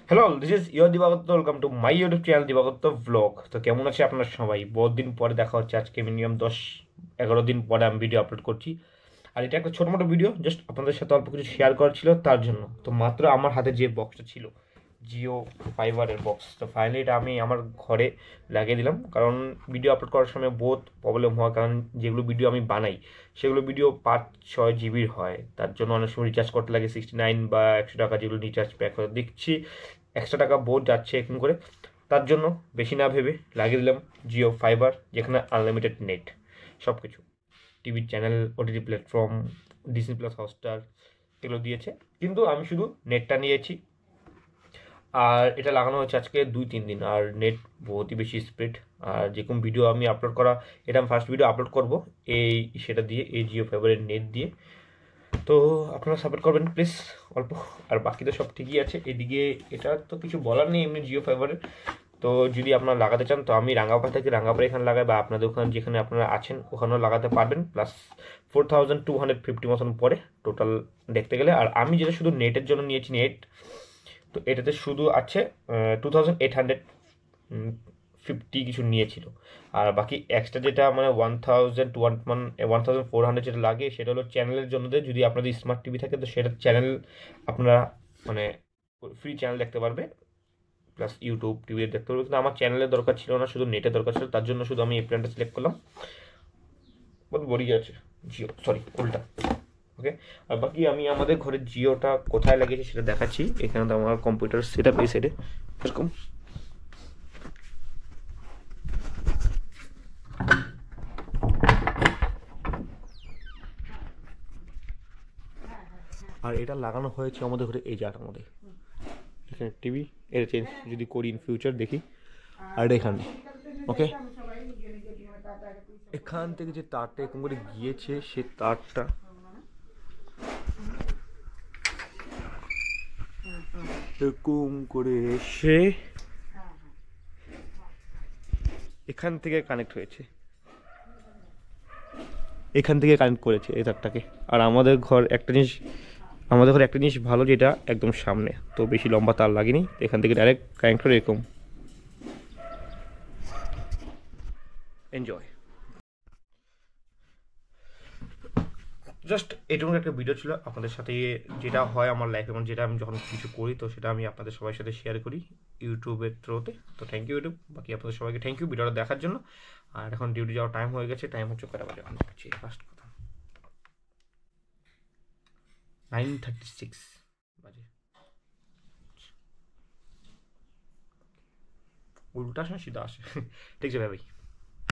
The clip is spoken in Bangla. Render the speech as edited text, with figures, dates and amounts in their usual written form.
হ্যালো, দিস ইজ ইয়োর দিবাগত। Welcome to my YouTube channel দিবাগত ব্লগ। তো কেমন আছে আপনার সবাই? বহুত দিন পরে দেখা হচ্ছে। আজকে মিনিমাম 10-11 দিন পরে আমি ভিডিও আপলোড করছি। আর এটা একটা ছোটো মোটো ভিডিও, জাস্ট আপনাদের সাথে অল্প কিছু শেয়ার করার ছিল তার জন্য। তো মাত্র আমার হাতে যে বক্সটা ছিল, জিও ফাইবারের বক্স, তো ফাইনালি এটা আমি আমার ঘরে লাগিয়ে দিলাম। কারণ ভিডিও আপলোড করার সময় বহুত প্রবলেম হয়, কারণ যেগুলো ভিডিও আমি বানাই সেগুলো ভিডিও 5-6 জিবির হয়। তার জন্য অনেক সময় রিচার্জ করতে লাগে 69 বা 100 টাকা, যেগুলো রিচার্জ প্যাক করে দেখছি এক্সট্রা টাকা বহুত যাচ্ছে এখন করে। তার জন্য বেশি না ভেবে লাগিয়ে দিলাম জিও ফাইবার, যেখানে আনলিমিটেড নেট, সব কিছু, টিভির channel, OTT platform, Disney plus, Hotstar, এগুলো দিয়েছে। কিন্তু আমি শুধু নেটটা নিয়েছি। আর এটা লাগানো হয়েছে আজকে 2-3 দিন, আর নেট বহুতই বেশি স্পিড। আর যেরকম ভিডিও আমি আপলোড করা, এটা আমি ফার্স্ট ভিডিও আপলোড করব এই সেটা দিয়ে, এই জিও ফাইবারের নেট দিয়ে। তো আপনারা সাপোর্ট করবেন প্লিজ, অল্প। আর বাকি তো সব ঠিকই আছে এদিকে। এটা তো কিছু বলার নেই এমনি জিও ফাইবারের। তো যদি আপনারা লাগাতে চান, তো আমি রাঙ্গাপাড়া থেকে রাঙ্গাপাড়া এখানে লাগাই, বা আপনাদের ওখানে যেখানে আপনারা আছেন ওখানেও লাগাতে পারবেন। প্লাস 4250 মতন পরে টোটাল দেখতে গেলে। আর আমি যেটা শুধু নেটের জন্য নিয়েছি নেট, তো এটাতে শুধু আছে 2850 কিছু নিয়েছিল। আর বাকি এক্সট্রা যেটা মানে 1400 যেটা লাগে, সেটা হলো চ্যানেলের জন্য যদি আপনাদের স্মার্ট টিভি থাকে, তো সেটা চ্যানেল আপনারা মানে ফ্রি চ্যানেল দেখতে পারবে। প্লাস ইউটিউব টিভি দেখতে পারবে। কিন্তু আমার চ্যানেলের দরকার ছিল না, শুধু নেটের দরকার ছিল। তার জন্য শুধু আমি এই প্ল্যানটা সিলেক্ট করলাম। বহুত বড়িয়া আছে। জিও, সরি উল্টা। ওকে। আর বাকি আমি আমাদের ঘরে জিওটা কোথায় লাগিয়েছি সেটা দেখাচ্ছি। এখানে তো আমার কম্পিউটার সেট আপ এই সাইডে এরকম। আর এটা লাগানো হয়েছে আমাদের ঘরে এই জায়গাটার মধ্যে। এখানে টিভি, এটা চেঞ্জ যদি করি ইন ফিউচার দেখি। আর এখানে ওকে, এখান থেকে যে তারটা এরকম করে গিয়েছে, সে তারটা এরকম করে এসে এখান থেকে কানেক্ট হয়েছে, এখান থেকে কানেক্ট করেছে এই তারটাকে। আর আমাদের ঘর একটা জিনিস ভালো, যেটা একদম সামনে, তো বেশি লম্বা তার লাগেনি। এখান থেকে ডাইরেক্ট কানেক্ট করে এরকম এনজয়। জাস্ট এটুকু একটা ভিডিও ছিল আপনাদের সাথে। যেটা হয় আমার লাইফে, এবং যেটা আমি যখন কিছু করি, তো সেটা আমি আপনাদের সবার সাথে শেয়ার করি ইউটিউবের থ্রুতে। তো থ্যাংক ইউ ইউটিউব, বাকি আপনাদের সবাইকে থ্যাংক ইউ ভিডিওটা দেখার জন্য। আর এখন ডিউটি যাওয়ার টাইম হয়ে গেছে। টাইম হচ্ছে কটা বাজে অনেক কিছু, ফার্স্ট কথা 9:36 বাজে। উল্টা আসে না সিধা আসে? ঠিক আছে ভাই।